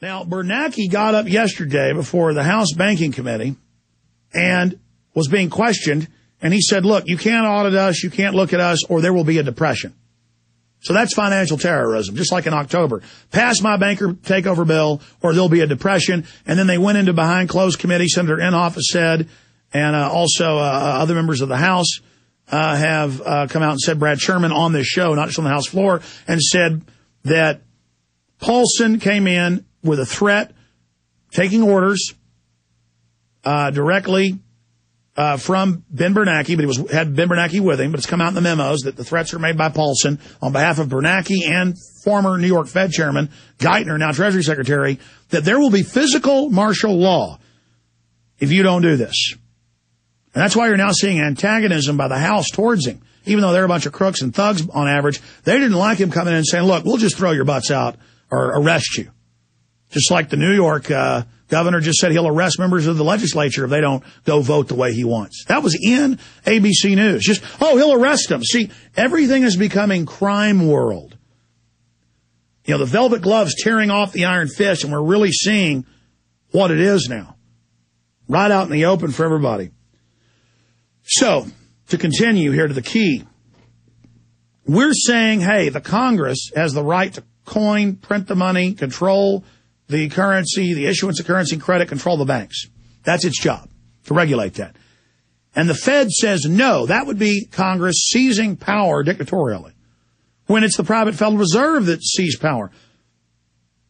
Now, Bernanke got up yesterday before the House Banking Committee and was being questioned, and he said, look, you can't audit us, you can't look at us, or there will be a depression. So that's financial terrorism, just like in October. Pass my banker takeover bill, or there'll be a depression. And then they went into behind closed committee, Senator Inhofe said, and also other members of the House have come out and said, Brad Sherman on this show, not just on the House floor, and said that Paulson came in with a threat, taking orders directly from Ben Bernanke, but he had Ben Bernanke with him, but it's come out in the memos that the threats are made by Paulson on behalf of Bernanke and former New York Fed Chairman Geithner, now Treasury Secretary, that there will be physical martial law if you don't do this. And that's why you're now seeing antagonism by the House towards him. Even though they're a bunch of crooks and thugs on average, they didn't like him coming in and saying, look, we'll just throw your butts out or arrest you. Just like the New York governor just said he'll arrest members of the legislature if they don't go vote the way he wants. That was in ABC News. Just, he'll arrest them. See, everything is becoming crime world. You know, the velvet gloves tearing off the iron fist, and we're really seeing what it is now. Right out in the open for everybody. So, to continue here to the key, we're saying, hey, the Congress has the right to coin, print the money, control the currency, the issuance of currency and credit, control the banks. That's its job, to regulate that. And the Fed says no, that would be Congress seizing power dictatorially, when it's the private Federal Reserve that seized power.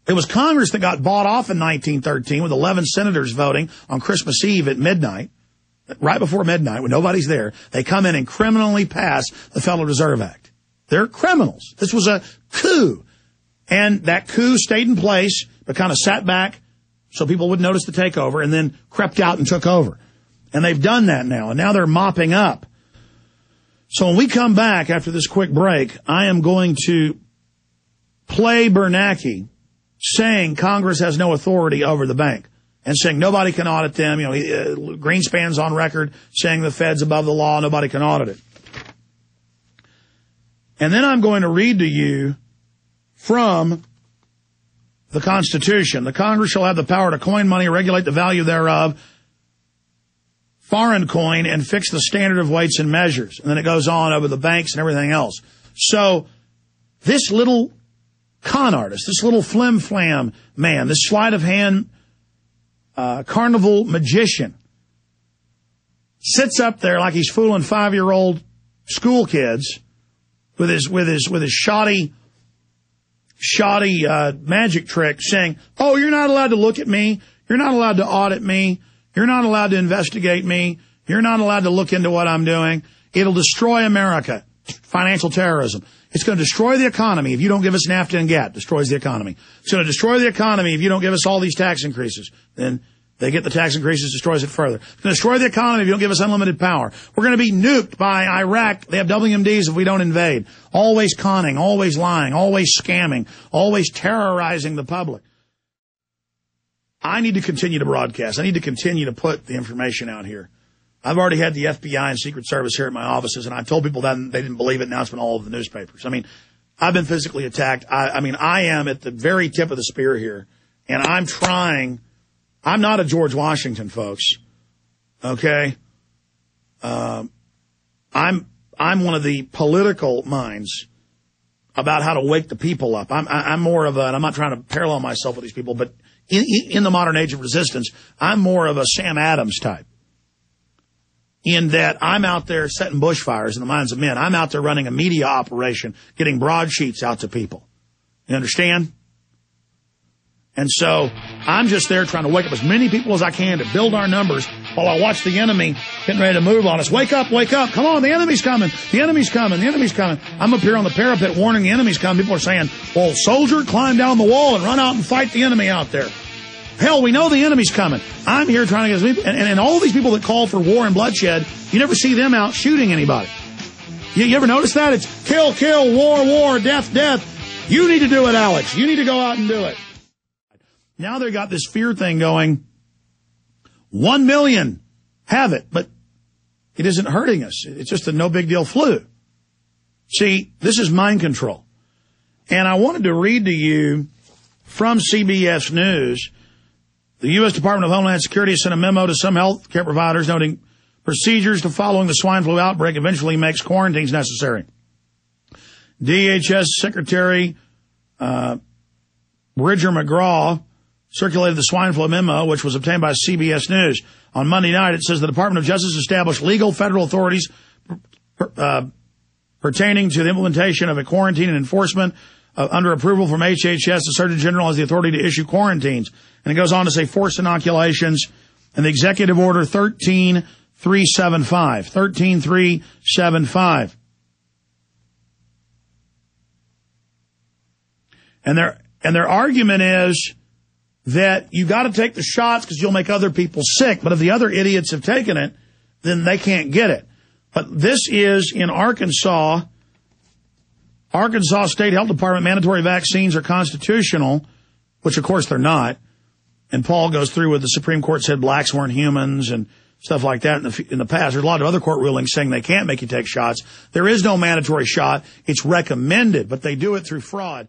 It was Congress that got bought off in 1913 with 11 senators voting on Christmas Eve at midnight, right before midnight when nobody's there. They come in and criminally pass the Federal Reserve Act. They're criminals. This was a coup. And that coup stayed in place, but kind of sat back so people wouldn't notice the takeover, and then crept out and took over. And they've done that now, and now they're mopping up. So when we come back after this quick break, I am going to play Bernanke saying Congress has no authority over the bank and saying nobody can audit them. You know, Greenspan's on record saying the Fed's above the law, nobody can audit it. And then I'm going to read to you from the Constitution. The Congress shall have the power to coin money, regulate the value thereof, foreign coin, and fix the standard of weights and measures. And then it goes on over the banks and everything else. So this little con artist, this little flim-flam man, this sleight of hand carnival magician sits up there like he's fooling 5-year-old school kids with his shoddy magic trick, saying, oh, you're not allowed to look at me. You're not allowed to audit me. You're not allowed to investigate me. You're not allowed to look into what I'm doing. It'll destroy America. Financial terrorism. It's going to destroy the economy if you don't give us NAFTA and GATT. Destroys the economy. It's going to destroy the economy if you don't give us all these tax increases. Then they get the tax increases, destroys it further. It's going to destroy the economy if you don't give us unlimited power. We're going to be nuked by Iraq. They have WMDs if we don't invade. Always conning, always lying, always scamming, always terrorizing the public. I need to continue to broadcast. I need to continue to put the information out here. I've already had the FBI and Secret Service here at my offices, and I told people that, and they didn't believe it. Now it's been all over the newspapers. I mean, I've been physically attacked. I am at the very tip of the spear here, and I'm trying. I'm not a George Washington, folks. Okay? I'm one of the political minds about how to wake the people up. I'm more of a, and I'm not trying to parallel myself with these people, but in the modern age of resistance, I'm more of a Sam Adams type. In that I'm out there setting bushfires in the minds of men. I'm out there running a media operation, getting broadsheets out to people. You understand? And so I'm just there trying to wake up as many people as I can to build our numbers while I watch the enemy getting ready to move on us. Wake up, wake up. Come on, the enemy's coming. The enemy's coming. The enemy's coming. I'm up here on the parapet warning the enemy's coming. People are saying, well, soldier, climb down the wall and run out and fight the enemy out there. Hell, we know the enemy's coming. I'm here trying to get and all these people that call for war and bloodshed, you never see them out shooting anybody. You ever notice that? It's kill, kill, war, war, death, death. You need to do it, Alex. You need to go out and do it. Now they got this fear thing going. 1 million have it, but it isn't hurting us. It's just a no big deal flu. See, this is mind control. And I wanted to read to you from CBS News. The U.S. Department of Homeland Security sent a memo to some health care providers noting procedures to following the swine flu outbreak eventually makes quarantines necessary. DHS Secretary Bridger McGraw circulated the swine flu memo, which was obtained by CBS News. On Monday night, it says the Department of Justice established legal federal authorities pertaining to the implementation of a quarantine and enforcement under approval from HHS. The Surgeon General has the authority to issue quarantines. And it goes on to say forced inoculations and the Executive Order 13375. 13375. And their argument is that you got to take the shots because you'll make other people sick. But if the other idiots have taken it, then they can't get it. But this is in Arkansas. Arkansas State Health Department mandatory vaccines are constitutional, which of course they're not. And Paul goes through with the Supreme Court said blacks weren't humans and stuff like that in the past. There's a lot of other court rulings saying they can't make you take shots. There is no mandatory shot. It's recommended, but they do it through fraud.